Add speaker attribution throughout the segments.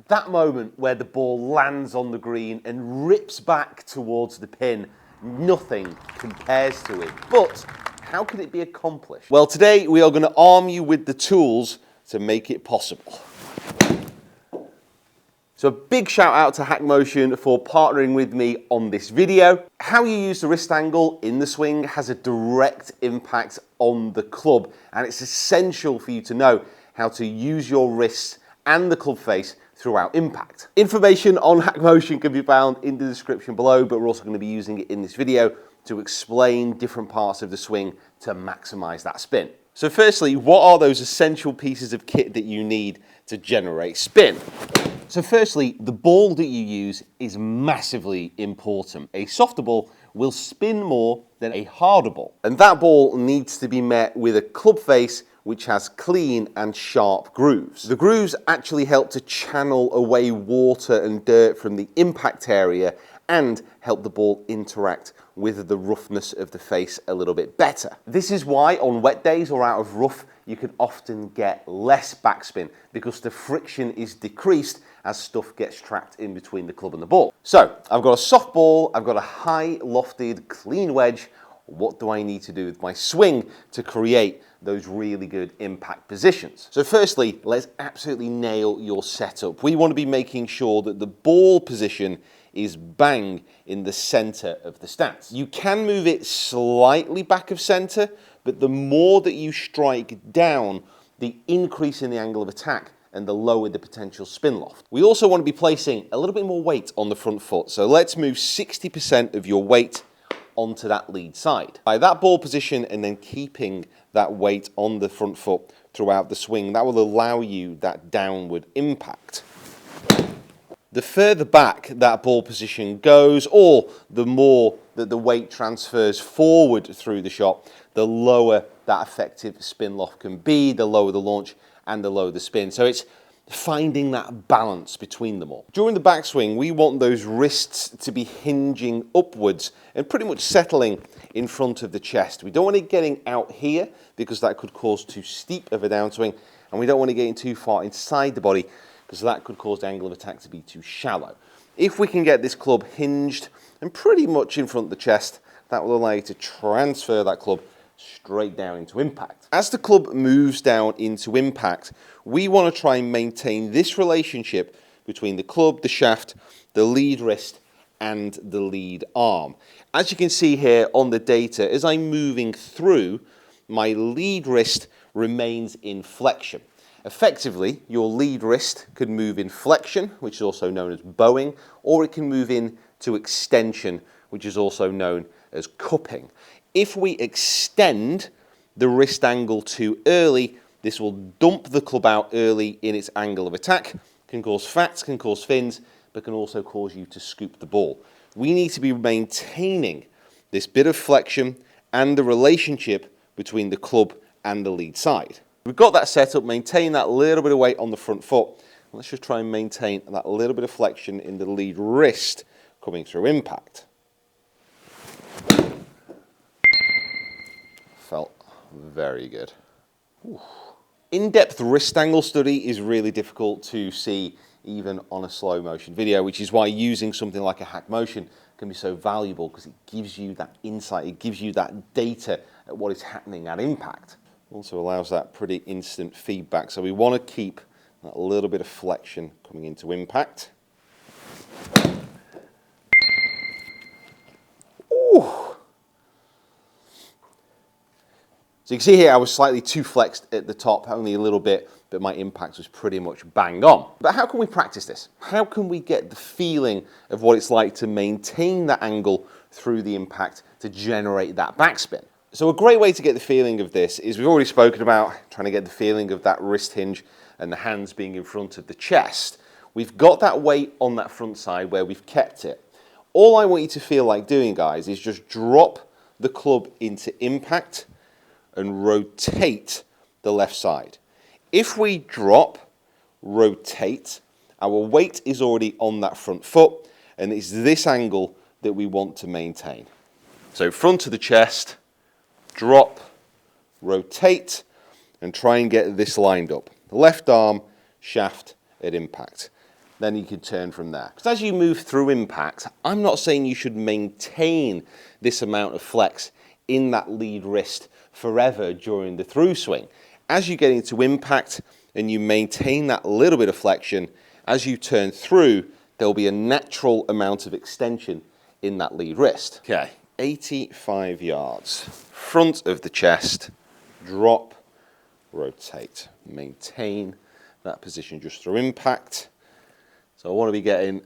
Speaker 1: That moment where the ball lands on the green and rips back towards the pin, nothing compares to it. But how can it be accomplished? Well, today we are going to arm you with the tools to make it possible. So a big shout out to HackMotion for partnering with me on this video. How you use the wrist angle in the swing has a direct impact on the club, and it's essential for you to know how to use your wrists and the club face throughout impact. Information on HackMotion can be found in the description below, but we're also going to be using it in this video to explain different parts of the swing to maximize that spin. So firstly, what are those essential pieces of kit that you need to generate spin? So firstly, the ball that you use is massively important. A softer ball will spin more than a harder ball. And that ball needs to be met with a club face which has clean and sharp grooves. The grooves actually help to channel away water and dirt from the impact area and help the ball interact with the roughness of the face a little bit better. This is why on wet days or out of rough, you can often get less backspin because the friction is decreased as stuff gets trapped in between the club and the ball. So I've got a soft ball, I've got a high lofted clean wedge. What do I need to do with my swing to create those really good impact positions? So firstly, let's absolutely nail your setup. We want to be making sure that the ball position is bang in the center of the stance. You can move it slightly back of center, but the more that you strike down, the increase in the angle of attack and the lower the potential spin loft. We also want to be placing a little bit more weight on the front foot. So let's move 60% of your weight onto that lead side. By that ball position and then keeping that weight on the front foot throughout the swing, that will allow you that downward impact. The further back that ball position goes, or the more that the weight transfers forward through the shot, the lower that effective spin loft can be, the lower the launch and the lower the spin. So it's finding that balance between them all. During the backswing, we want those wrists to be hinging upwards and pretty much settling in front of the chest. We don't want it getting out here because that could cause too steep of a downswing, and we don't want it getting too far inside the body because that could cause the angle of attack to be too shallow. If we can get this club hinged and pretty much in front of the chest, that will allow you to transfer that club straight down into impact. As the club moves down into impact, we want to try and maintain this relationship between the club, the shaft, the lead wrist, and the lead arm. As you can see here on the data, as I'm moving through, my lead wrist remains in flexion. Effectively, your lead wrist could move in flexion, which is also known as bowing, or it can move in to extension, which is also known as cupping. If we extend the wrist angle too early, this will dump the club out early in its angle of attack, can cause fats, can cause fins, but can also cause you to scoop the ball. We need to be maintaining this bit of flexion and the relationship between the club and the lead side. We've got that set up, maintain that little bit of weight on the front foot. Let's just try and maintain that little bit of flexion in the lead wrist coming through impact. Felt very good. Ooh. In-depth wrist angle study is really difficult to see even on a slow motion video, which is why using something like a HackMotion can be so valuable because it gives you that insight, it gives you that data at what is happening at impact. Also allows that pretty instant feedback. So we want to keep that little bit of flexion coming into impact. Ooh. So you can see here I was slightly too flexed at the top, only a little bit, but my impact was pretty much bang on. But how can we practice this? How can we get the feeling of what it's like to maintain that angle through the impact to generate that backspin? So a great way to get the feeling of this is we've already spoken about trying to get the feeling of that wrist hinge and the hands being in front of the chest. We've got that weight on that front side where we've kept it. All I want you to feel like doing, guys, is just drop the club into impact and rotate the left side. If we drop, rotate, our weight is already on that front foot, and it's this angle that we want to maintain. So front of the chest, drop, rotate, and try and get this lined up. The left arm, shaft at impact. then you can turn from there. Because as you move through impact, I'm not saying you should maintain this amount of flex in that lead wrist forever during the through swing. As you get into impact and you maintain that little bit of flexion, as you turn through, there'll be a natural amount of extension in that lead wrist. Okay, 85 yards. Front of the chest, drop, rotate. Maintain that position just through impact. So I want to be getting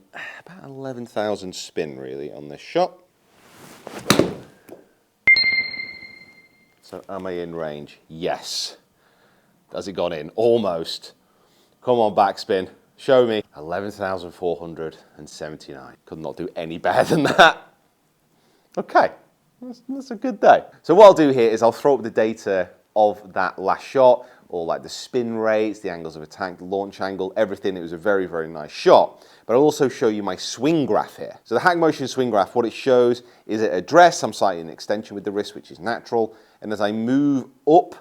Speaker 1: about 11,000 spin really on this shot. So am I in range? Yes. Has it gone in? Almost. Come on, backspin. Show me. 11,479. Could not do any better than that. Okay, that's a good day. So what I'll do here is I'll throw up the data of that last shot, or like the spin rates, the angles of attack, the launch angle, everything. It was a very, very nice shot. But I'll also show you my swing graph here. So the Hack Motion swing graph, what it shows is at address, I'm slightly in extension with the wrist, which is natural. And as I move up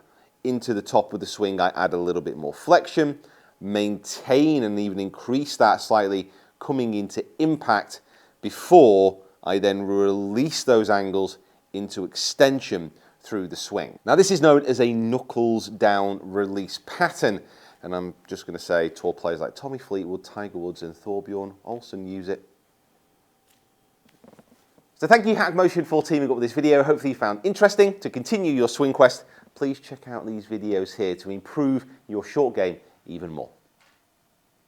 Speaker 1: into the top of the swing, I add a little bit more flexion, maintain and even increase that slightly coming into impact before I then release those angles into extension through the swing. Now this is known as a knuckles down release pattern, and I'm just going to say tour players like Tommy Fleetwood, Tiger Woods and Thorbjorn Olsen use it. So thank you Hack Motion for teaming up with this video. Hopefully you found interesting. To continue your swing quest, please check out these videos here to improve your short game even more.